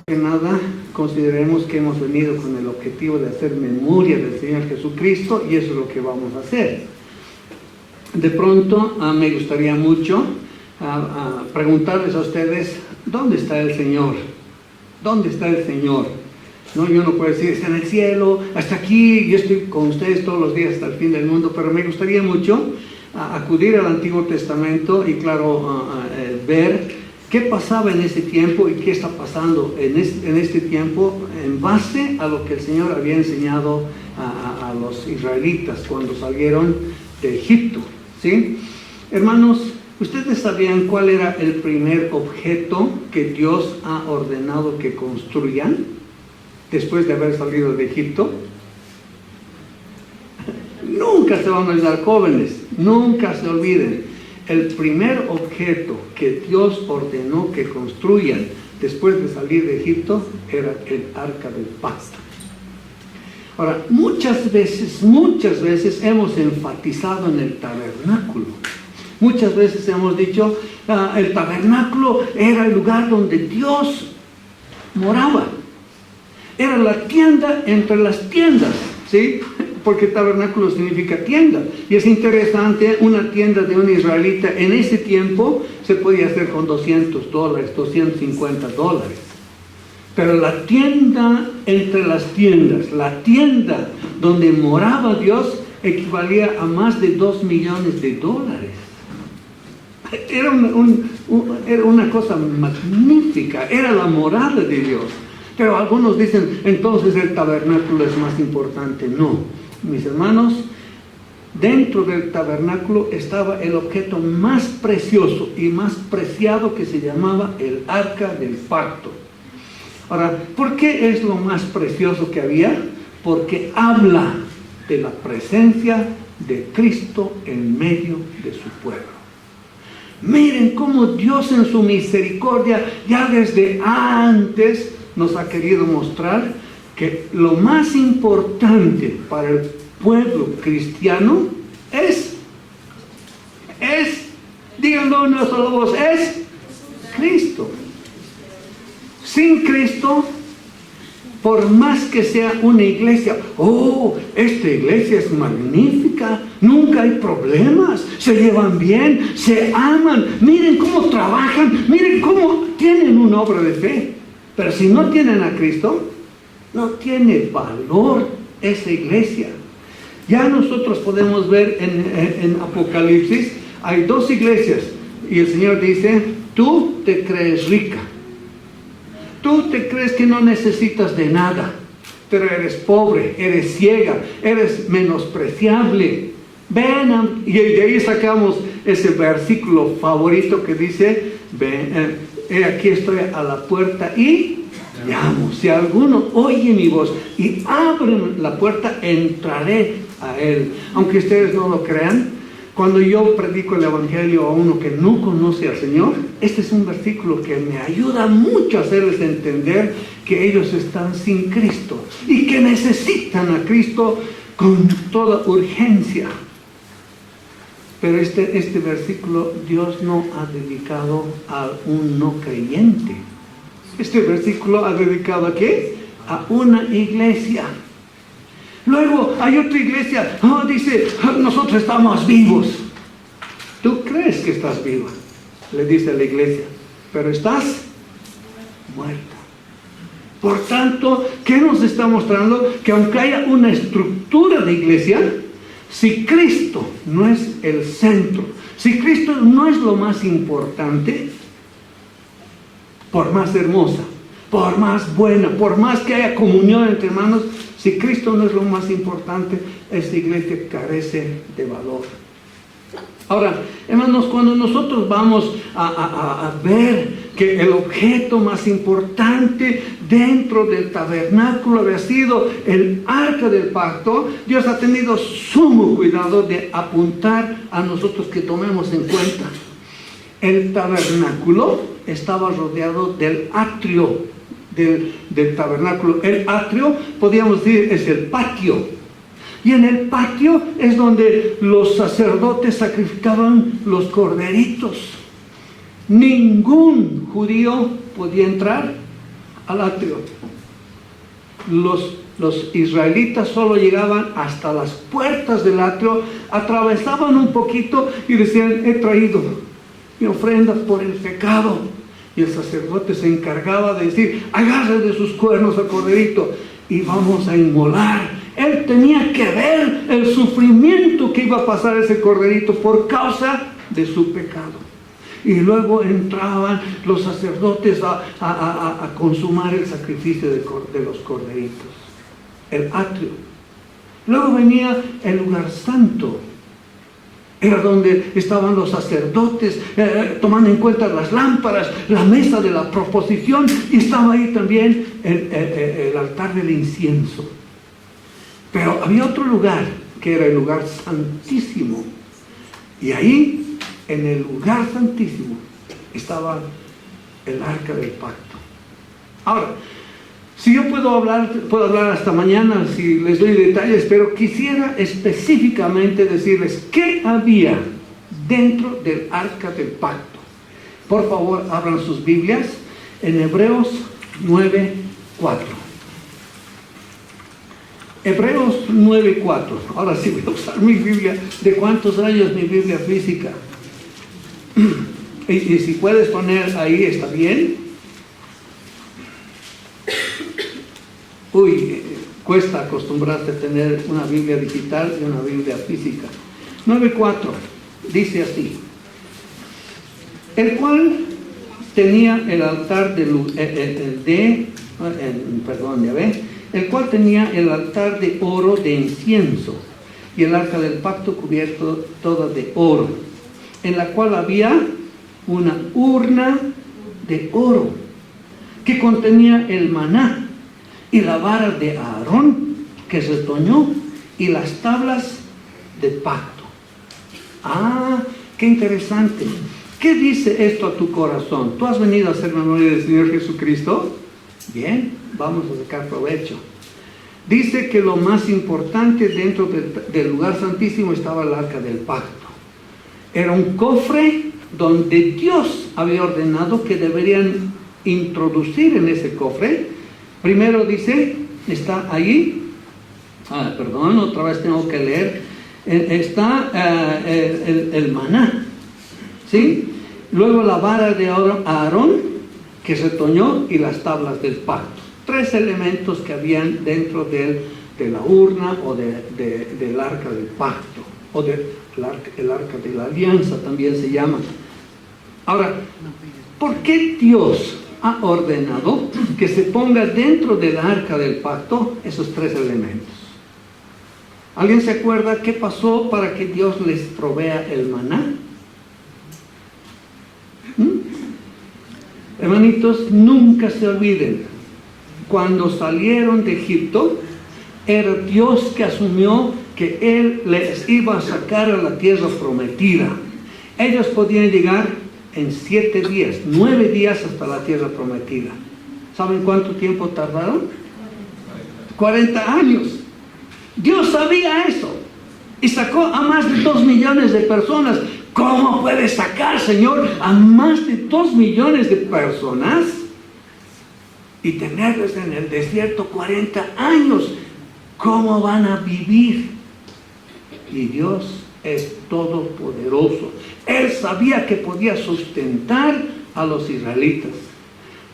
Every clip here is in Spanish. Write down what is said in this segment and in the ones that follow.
Que nada, consideremos que hemos venido con el objetivo de hacer memoria del Señor Jesucristo, y eso es lo que vamos a hacer. De pronto me gustaría mucho preguntarles a ustedes, ¿dónde está el Señor? ¿Dónde está el Señor? No, yo no puedo decir, está en el cielo, hasta aquí, yo estoy con ustedes todos los días hasta el fin del mundo, pero me gustaría mucho acudir al Antiguo Testamento y claro, ver qué pasaba en ese tiempo y qué está pasando en este tiempo en base a lo que el Señor había enseñado a los israelitas cuando salieron de Egipto, ¿sí? Hermanos, ¿ustedes sabían cuál era el primer objeto que Dios ha ordenado que construyan después de haber salido de Egipto? Nunca se van a olvidar, jóvenes, nunca se olviden. El primer objeto que Dios ordenó que construyan después de salir de Egipto era el arca del pacto. Ahora, muchas veces hemos enfatizado en el tabernáculo. Muchas veces hemos dicho, el tabernáculo era el lugar donde Dios moraba. Era la tienda entre las tiendas, ¿sí? Porque tabernáculo significa tienda. Y es interesante, una tienda de un israelita en ese tiempo se podía hacer con $200, $250. Pero la tienda entre las tiendas, la tienda donde moraba Dios, equivalía a más de $2 millones. Era una cosa magnífica, era la morada de Dios. Pero algunos dicen, entonces el tabernáculo es más importante. No, mis hermanos, dentro del tabernáculo estaba el objeto más precioso y más preciado que se llamaba el arca del pacto. Ahora, ¿por qué es lo más precioso que había? Porque habla de la presencia de Cristo en medio de su pueblo. Miren cómo Dios en su misericordia ya desde antes nos ha querido mostrar que lo más importante para el pueblo cristiano es, díganlo en una sola voz, es Cristo. Sin Cristo, por más que sea una iglesia, esta iglesia es magnífica, nunca hay problemas, se llevan bien, se aman, miren cómo trabajan, miren cómo tienen una obra de fe. Pero si no tienen a Cristo, no tiene valor esa iglesia. Ya nosotros podemos ver en Apocalipsis, hay dos iglesias, y el Señor dice, tú te crees rica, tú te crees que no necesitas de nada, pero eres pobre, eres ciega, eres menospreciable. Ven, y de ahí sacamos ese versículo favorito que dice, aquí estoy a la puerta y llamo. Si alguno oye mi voz y abre la puerta, entraré a él. Aunque ustedes no lo crean, cuando yo predico el evangelio a uno que no conoce al Señor, este es un versículo que me ayuda mucho a hacerles entender que ellos están sin Cristo y que necesitan a Cristo con toda urgencia. Pero este versículo Dios no ha dedicado a un no creyente. Este versículo ha dedicado ¿a qué? A una iglesia. Luego hay otra iglesia, dice, nosotros estamos vivos. Tú crees que estás viva, le dice a la iglesia, pero estás muerta. Por tanto, ¿qué nos está mostrando? Que aunque haya una estructura de iglesia, si Cristo no es el centro, si Cristo no es lo más importante, por más hermosa, por más buena, por más que haya comunión entre hermanos, si Cristo no es lo más importante, esta iglesia carece de valor. Ahora, hermanos, cuando nosotros vamos a ver que el objeto más importante dentro del tabernáculo había sido el arca del pacto, Dios ha tenido sumo cuidado de apuntar a nosotros que tomemos en cuenta. El tabernáculo estaba rodeado del atrio del tabernáculo. El atrio, podríamos decir, es el patio. Y en el patio es donde los sacerdotes sacrificaban los corderitos. Ningún judío podía entrar al atrio. Los israelitas solo llegaban hasta las puertas del atrio, atravesaban un poquito y decían: he traído mi ofrenda por el pecado. Y el sacerdote se encargaba de decir: agarre de sus cuernos al corderito y vamos a inmolar. Él tenía que ver el sufrimiento que iba a pasar ese corderito por causa de su pecado. Y luego entraban los sacerdotes a consumar el sacrificio de los corderitos, el atrio. Luego venía el lugar santo. Era donde estaban los sacerdotes tomando en cuenta las lámparas, la mesa de la proposición, y estaba ahí también el altar del incienso. Pero había otro lugar que era el lugar santísimo, y ahí, en el lugar santísimo, estaba el arca del pacto. Ahora, si yo puedo hablar hasta mañana si les doy detalles, pero quisiera específicamente decirles qué había dentro del arca del pacto. Por favor, abran sus Biblias en Hebreos 9:4. Hebreos 9:4. Ahora sí voy a usar mi Biblia. ¿De cuántos años mi Biblia física? Y si puedes poner ahí, está bien. Cuesta acostumbrarse a tener una Biblia digital y una Biblia física. 9:4 dice así: el cual tenía el altar el cual tenía el altar de oro de incienso y el arca del pacto cubierto toda de oro, en la cual había una urna de oro que contenía el maná y la vara de Aarón que retoñó y las tablas del pacto. Qué interesante. ¿Qué dice esto a tu corazón? ¿Tú has venido a hacer memoria del Señor Jesucristo? Bien, vamos a sacar provecho. Dice que lo más importante dentro del lugar santísimo estaba el arca del pacto. Era un cofre donde Dios había ordenado que deberían introducir en ese cofre. Primero dice, está ahí, otra vez tengo que leer, está el maná, ¿sí? Luego la vara de Aarón que retoñó y las tablas del pacto. 3 elementos que habían dentro de la urna o del arca del pacto, o el arca de la alianza también se llama. Ahora, ¿por qué Dios ha ordenado que se ponga dentro del arca del pacto esos 3 elementos? ¿Alguien se acuerda qué pasó para que Dios les provea el maná? Hermanitos, nunca se olviden, cuando salieron de Egipto, era Dios que asumió que Él les iba a sacar a la tierra prometida. Ellos podían llegar en 7 días, 9 días hasta la tierra prometida. ¿Saben cuánto tiempo tardaron? 40 años. Dios sabía eso y sacó a más de 2 millones de personas. ¿Cómo puede sacar, Señor, a más de 2 millones de personas y tenerlos en el desierto 40 años? ¿Cómo van a vivir? Y Dios es todopoderoso. Él sabía que podía sustentar a los israelitas.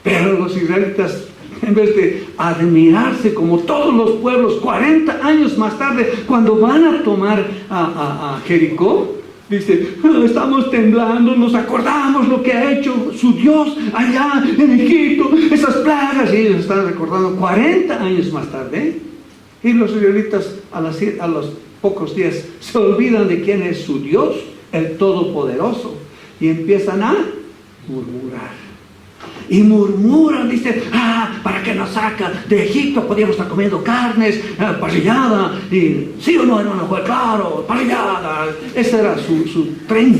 Pero los israelitas, en vez de admirarse como todos los pueblos, 40 años más tarde, cuando van a tomar a Jericó, dice, estamos temblando, nos acordamos lo que ha hecho su Dios allá en Egipto, esas plagas, y ellos están recordando 40 años más tarde. Y los israelitas a los pocos días se olvidan de quién es su Dios, el Todopoderoso, y empiezan a murmurar. Y murmuran, dicen, ¿para qué nos saca de Egipto? Podíamos estar comiendo carnes, parrillada, y sí o no, hermano, fue claro, parrillada. Ese era su tren.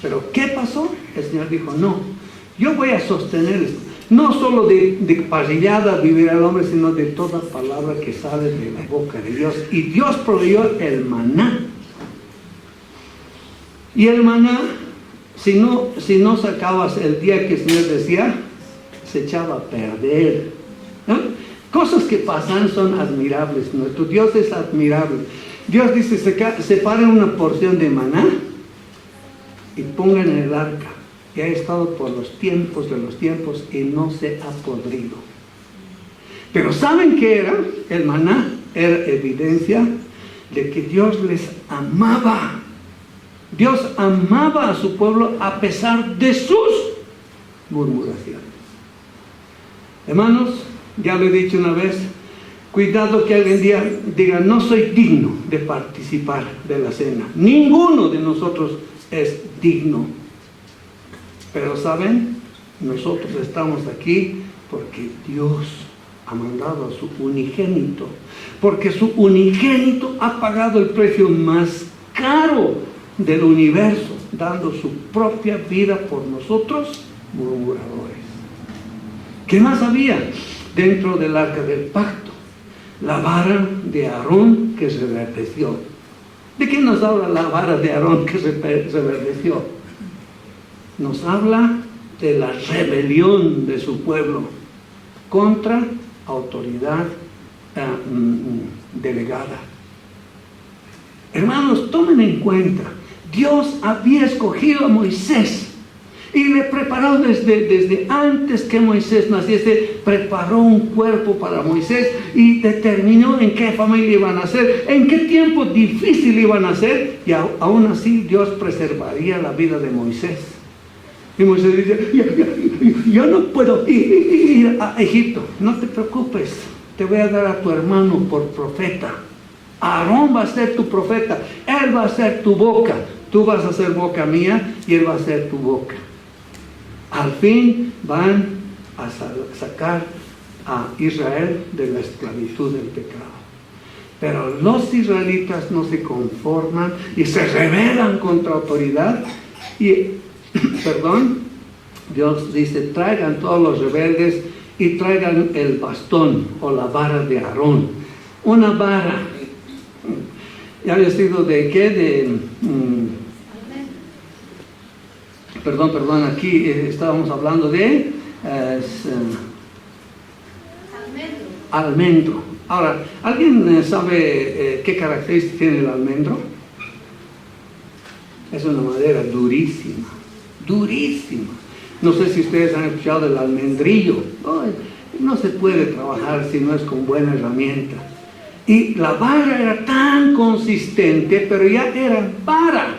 Pero ¿qué pasó? El Señor dijo, no, yo voy a sostener esto. No solo de parrillada vivirá el hombre, sino de toda palabra que sale de la boca de Dios. Y Dios proveyó el maná. Y el maná, si no sacabas el día que el Señor decía, se echaba a perder. ¿No? Cosas que pasan son admirables. Nuestro Dios es admirable. Dios dice, separen una porción de maná y pongan en el arca. Y ha estado por los tiempos de los tiempos y no se ha podrido. Pero ¿saben qué era? El maná era evidencia de que Dios les amaba. Dios amaba a su pueblo a pesar de sus murmuraciones. Hermanos, ya lo he dicho una vez, cuidado que algún día diga, no soy digno de participar de la cena. Ninguno de nosotros es digno. Pero ¿saben? Nosotros estamos aquí porque Dios ha mandado a su unigénito. Porque su unigénito ha pagado el precio más caro del universo, dando su propia vida por nosotros, murmuradores. ¿Qué más había dentro del arca del pacto? La vara de Aarón que se reverdeció. ¿De qué nos habla la vara de Aarón que se reverdeció? Nos habla de la rebelión de su pueblo contra autoridad delegada. Hermanos, tomen en cuenta, Dios había escogido a Moisés y le preparó desde antes que Moisés naciese, preparó un cuerpo para Moisés y determinó en qué familia iban a nacer, en qué tiempo difícil iban a nacer, y aún así Dios preservaría la vida de Moisés. Y Moisés dice, yo no puedo ir a Egipto. No te preocupes, te voy a dar a tu hermano por profeta. Aarón va a ser tu profeta, él va a ser tu boca. Tú vas a ser boca mía y él va a ser tu boca. Al fin van a sacar a Israel de la esclavitud del pecado. Pero los israelitas no se conforman y se rebelan contra autoridad. Y, Dios dice, traigan todos los rebeldes y traigan el bastón o la vara de Aarón. Una vara. ¿Ya había sido de qué? Perdón, aquí estábamos hablando de almendro. Ahora, ¿alguien sabe qué características tiene el almendro? Es una madera durísima. No sé si ustedes han escuchado del almendrillo. No se puede trabajar si no es con buena herramienta. Y la vara era tan consistente, pero ya era vara.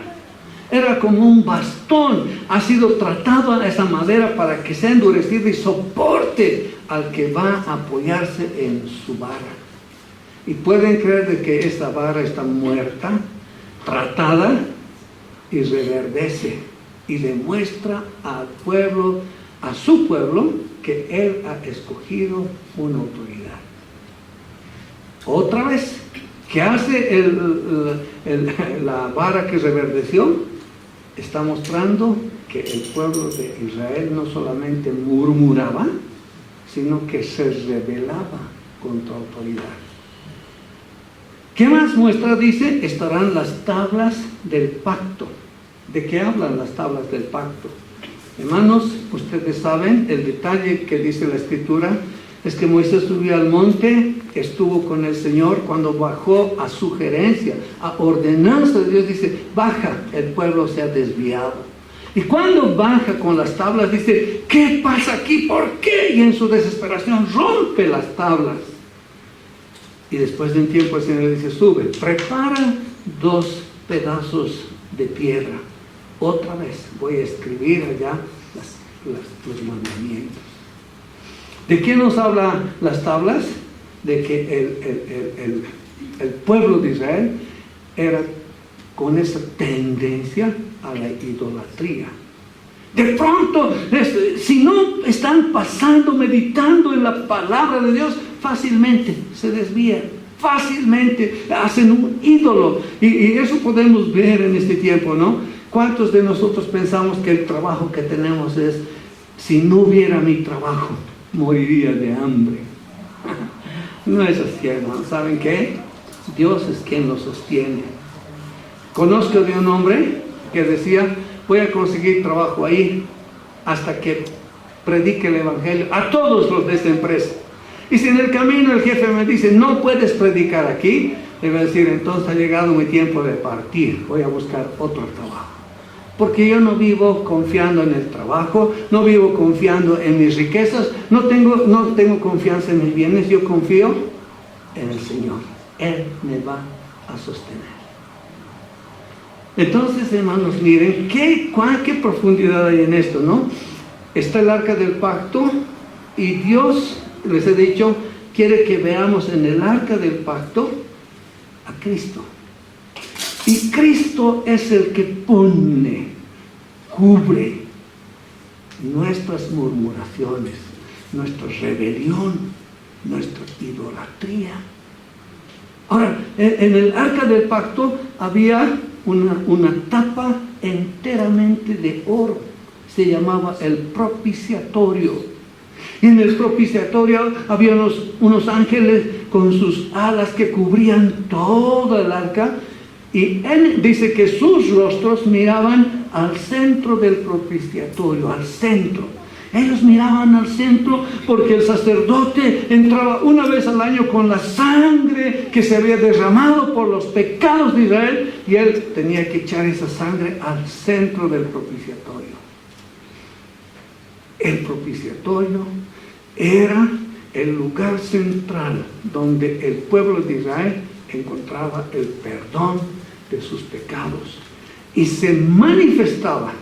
Era como un bastón. Ha sido tratada esa madera para que sea endurecida y soporte al que va a apoyarse en su vara. Y pueden creer de que esta vara está muerta, tratada, y reverdece. Y demuestra al pueblo, a su pueblo, que Él ha escogido una autoridad. Otra vez, ¿qué hace la vara que reverdeció? Está mostrando que el pueblo de Israel no solamente murmuraba, sino que se rebelaba contra autoridad. ¿Qué más muestra? Dice, estarán las tablas del pacto. ¿De qué hablan las tablas del pacto? Hermanos, ustedes saben, el detalle que dice la Escritura es que Moisés subió al monte, estuvo con el Señor, cuando bajó a sugerencia, a ordenanza de Dios, dice, baja, el pueblo se ha desviado. Y cuando baja con las tablas, dice, ¿qué pasa aquí? ¿Por qué? Y en su desesperación rompe las tablas. Y después de un tiempo el Señor le dice, sube, prepara 2 pedazos de piedra. Otra vez voy a escribir allá los mandamientos. ¿De qué nos habla las tablas? De que el pueblo de Israel era con esa tendencia a la idolatría. De pronto, si no están pasando, meditando en la palabra de Dios, fácilmente se desvían, fácilmente hacen un ídolo. Y eso podemos ver en este tiempo, ¿no? ¿Cuántos de nosotros pensamos que el trabajo que tenemos es, si no hubiera mi trabajo, moriría de hambre? No es así, hermano. ¿Saben qué? Dios es quien lo sostiene. Conozco de un hombre que decía, voy a conseguir trabajo ahí hasta que predique el Evangelio a todos los de esta empresa. Y si en el camino el jefe me dice, no puedes predicar aquí, le voy a decir, entonces ha llegado mi tiempo de partir, voy a buscar otro trabajo. Porque yo no vivo confiando en el trabajo, no vivo confiando en mis riquezas, no tengo confianza en mis bienes, yo confío en el Señor. Él me va a sostener. Entonces, hermanos, miren, qué profundidad hay en esto, ¿no? Está el arca del pacto y Dios, les he dicho, quiere que veamos en el arca del pacto a Cristo. Y Cristo es el que cubre nuestras murmuraciones, nuestra rebelión, nuestra idolatría. Ahora, en el arca del pacto había una tapa enteramente de oro. Se llamaba el propiciatorio. Y en el propiciatorio había unos ángeles con sus alas que cubrían toda el arca. Y él dice que sus rostros miraban al centro del propiciatorio, al centro. Ellos miraban al centro porque el sacerdote entraba una vez al año con la sangre que se había derramado por los pecados de Israel y él tenía que echar esa sangre al centro del propiciatorio. El propiciatorio era el lugar central donde el pueblo de Israel encontraba el perdón de sus pecados y se manifestaba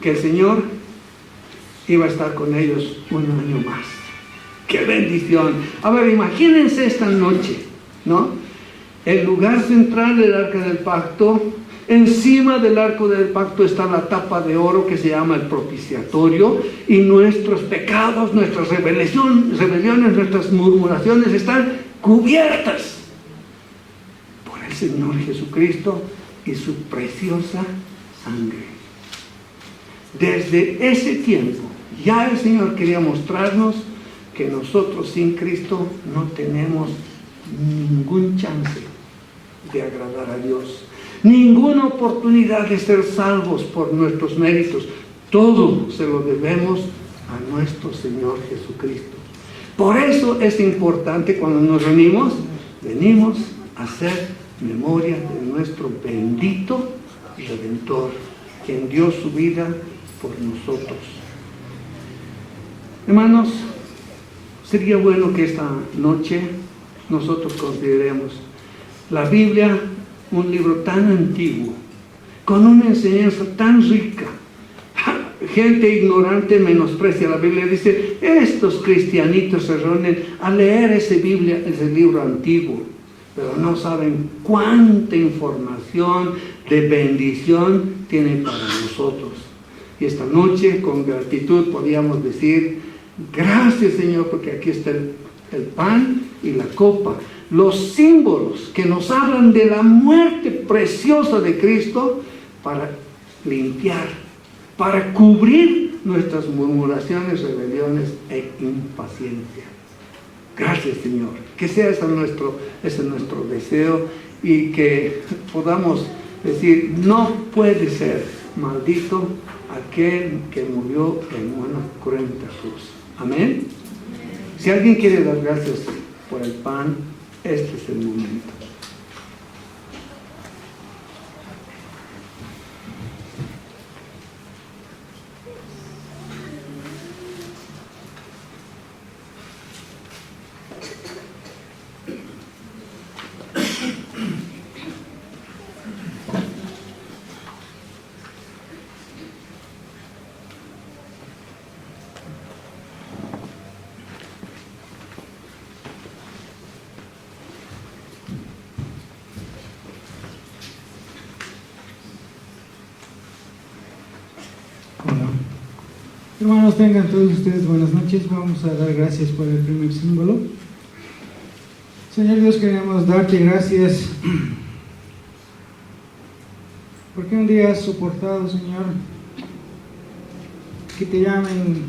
que el Señor iba a estar con ellos un año más. ¡Qué bendición! A ver, imagínense esta noche, ¿no? El lugar central del arca del pacto, encima del arca del pacto está la tapa de oro que se llama el propiciatorio y nuestros pecados, nuestras rebeliones, nuestras murmuraciones están cubiertas por el Señor Jesucristo y su preciosa sangre. Desde ese tiempo, ya el Señor quería mostrarnos que nosotros sin Cristo no tenemos ningún chance de agradar a Dios, ninguna oportunidad de ser salvos por nuestros méritos. Todo se lo debemos a nuestro Señor Jesucristo. Por eso es importante cuando nos reunimos, venimos a hacer memoria de nuestro bendito Redentor, quien dio su vida por nosotros. Hermanos, sería bueno que esta noche nosotros consideremos la Biblia, un libro tan antiguo, con una enseñanza tan rica. Gente ignorante menosprecia la Biblia, dice, estos cristianitos se reúnen a leer ese libro antiguo, pero no saben cuánta información de bendición tiene para nosotros. Y esta noche, con gratitud, podíamos decir, gracias Señor, porque aquí está el pan y la copa, los símbolos que nos hablan de la muerte preciosa de Cristo para limpiar, para cubrir nuestras murmuraciones, rebeliones e impaciencia. Gracias Señor, que sea ese nuestro deseo y que podamos decir, no puede ser maldito aquel que murió en una cruenta cruz. Amén. Si alguien quiere dar gracias por el pan, este es el momento. Hermanos, tengan todos ustedes buenas noches. Vamos a dar gracias por el primer símbolo. Señor Dios, queremos darte gracias porque un día has soportado, Señor, que te llamen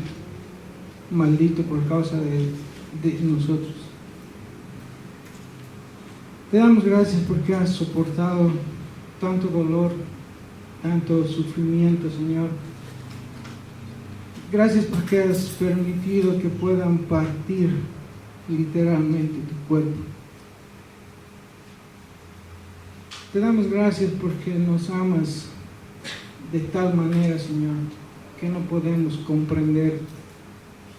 maldito por causa de nosotros. Te damos gracias porque has soportado tanto dolor, tanto sufrimiento, Señor, Gracias porque has permitido que puedan partir literalmente tu cuerpo. Te damos gracias porque nos amas de tal manera, Señor, que no podemos comprender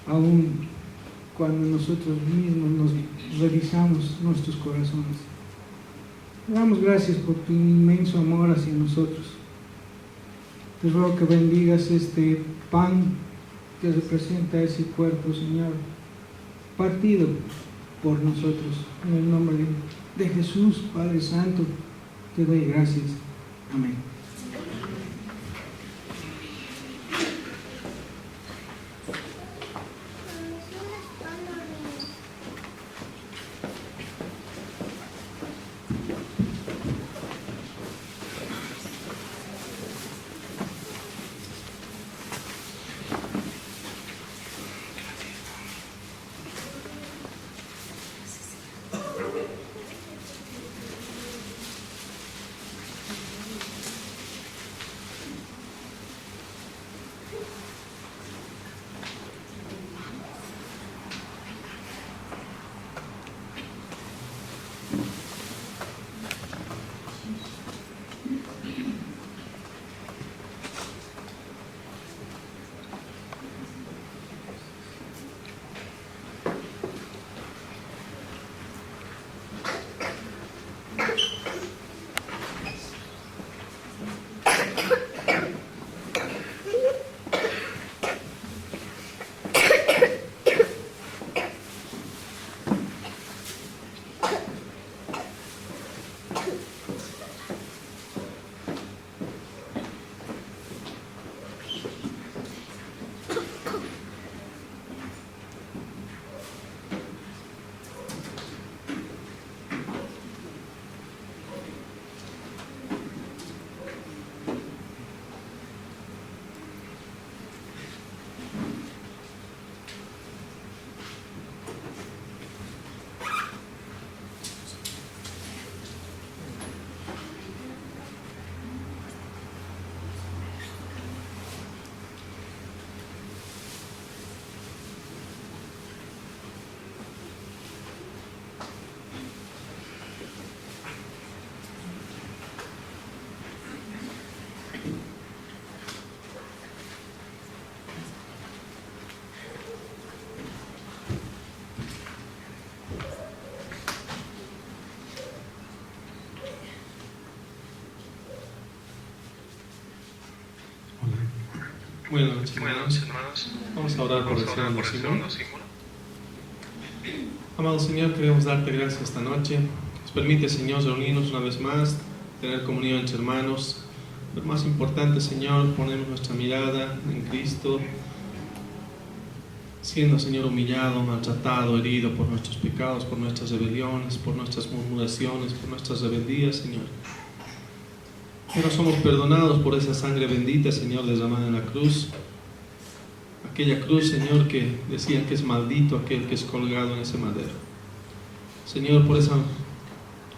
aún cuando nosotros mismos nos revisamos nuestros corazones. Te damos gracias por tu inmenso amor hacia nosotros. Te ruego que bendigas este pan que representa ese cuerpo, Señor, partido por nosotros. En el nombre de Jesús, Padre Santo, te doy gracias. Amén. Buenas noches, hermanos. Vamos a orar por el segundo símbolo. Amado Señor, queremos darte gracias esta noche. Nos permite, Señor, reunirnos una vez más, tener comunión entre hermanos. Lo más importante, Señor, ponemos nuestra mirada en Cristo, siendo, Señor, humillado, maltratado, herido por nuestros pecados, por nuestras rebeliones, por nuestras murmuraciones, por nuestras rebeldías, Señor. Pero somos perdonados por esa sangre bendita, Señor, derramada en la cruz. Aquella cruz, Señor, que decía que es maldito aquel que es colgado en ese madero. Señor, por esa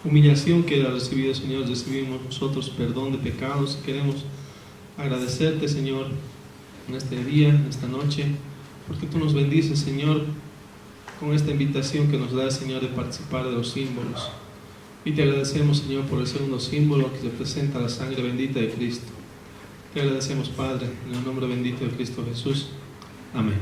humillación que ha recibido, Señor, recibimos nosotros perdón de pecados. Queremos agradecerte, Señor, en este día, en esta noche, porque tú nos bendices, Señor, con esta invitación que nos da, Señor, de participar de los símbolos. Y te agradecemos, Señor, por el segundo símbolo que representa la sangre bendita de Cristo. Te agradecemos, Padre, en el nombre bendito de Cristo Jesús. Amén.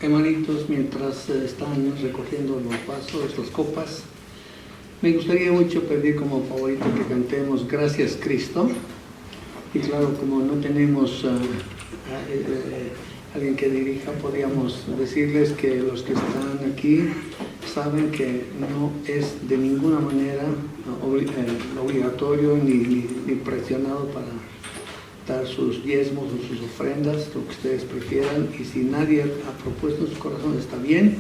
Hermanitos, mientras están recogiendo los vasos, las copas, me gustaría mucho pedir como favorito que cantemos Gracias Cristo. Y claro, como no tenemos alguien que dirija, podríamos decirles que los que están aquí saben que no es de ninguna manera obligatorio ni presionado para dar sus diezmos o sus ofrendas, lo que ustedes prefieran, y si nadie ha propuesto en su corazón está bien,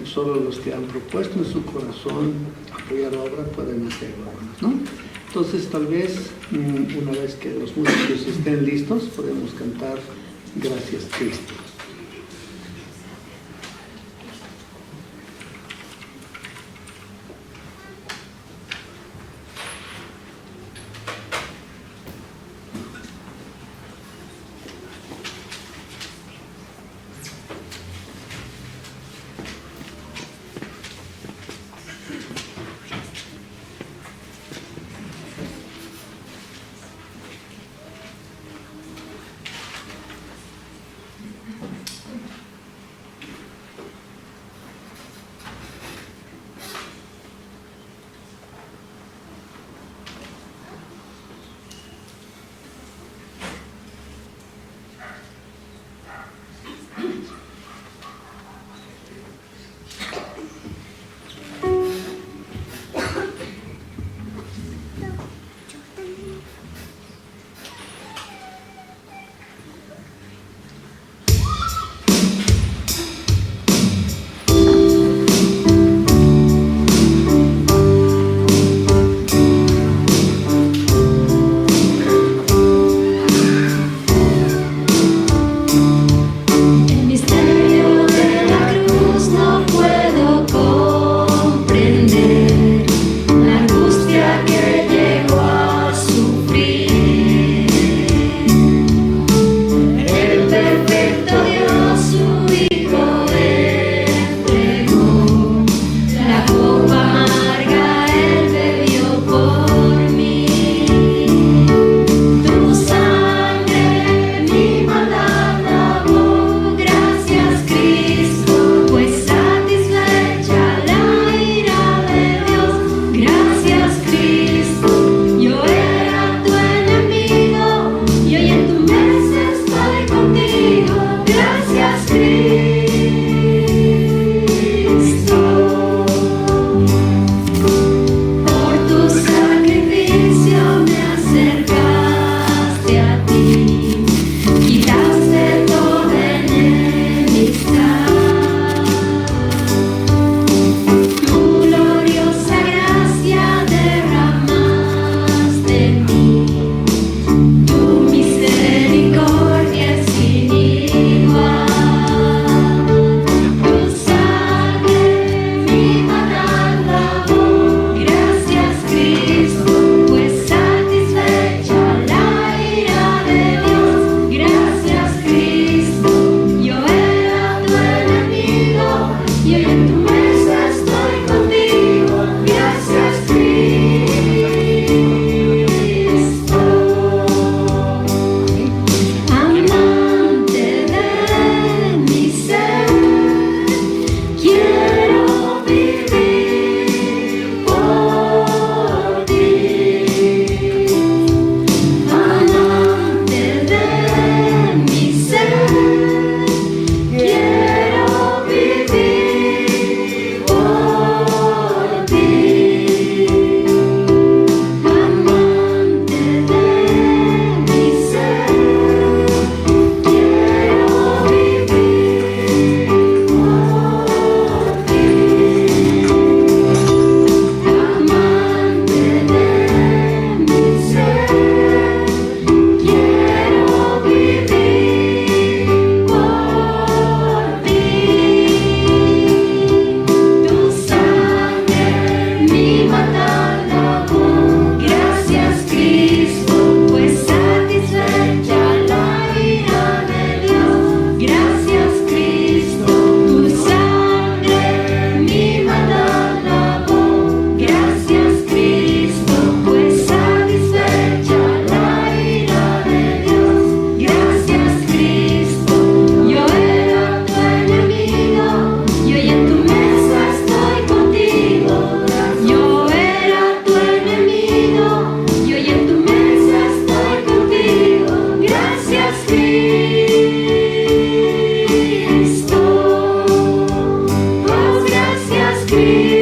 solo los que han propuesto en su corazón apoyar la obra pueden hacerlo, ¿no? Entonces tal vez una vez que los músicos estén listos podemos cantar Gracias Cristo. Espíritu.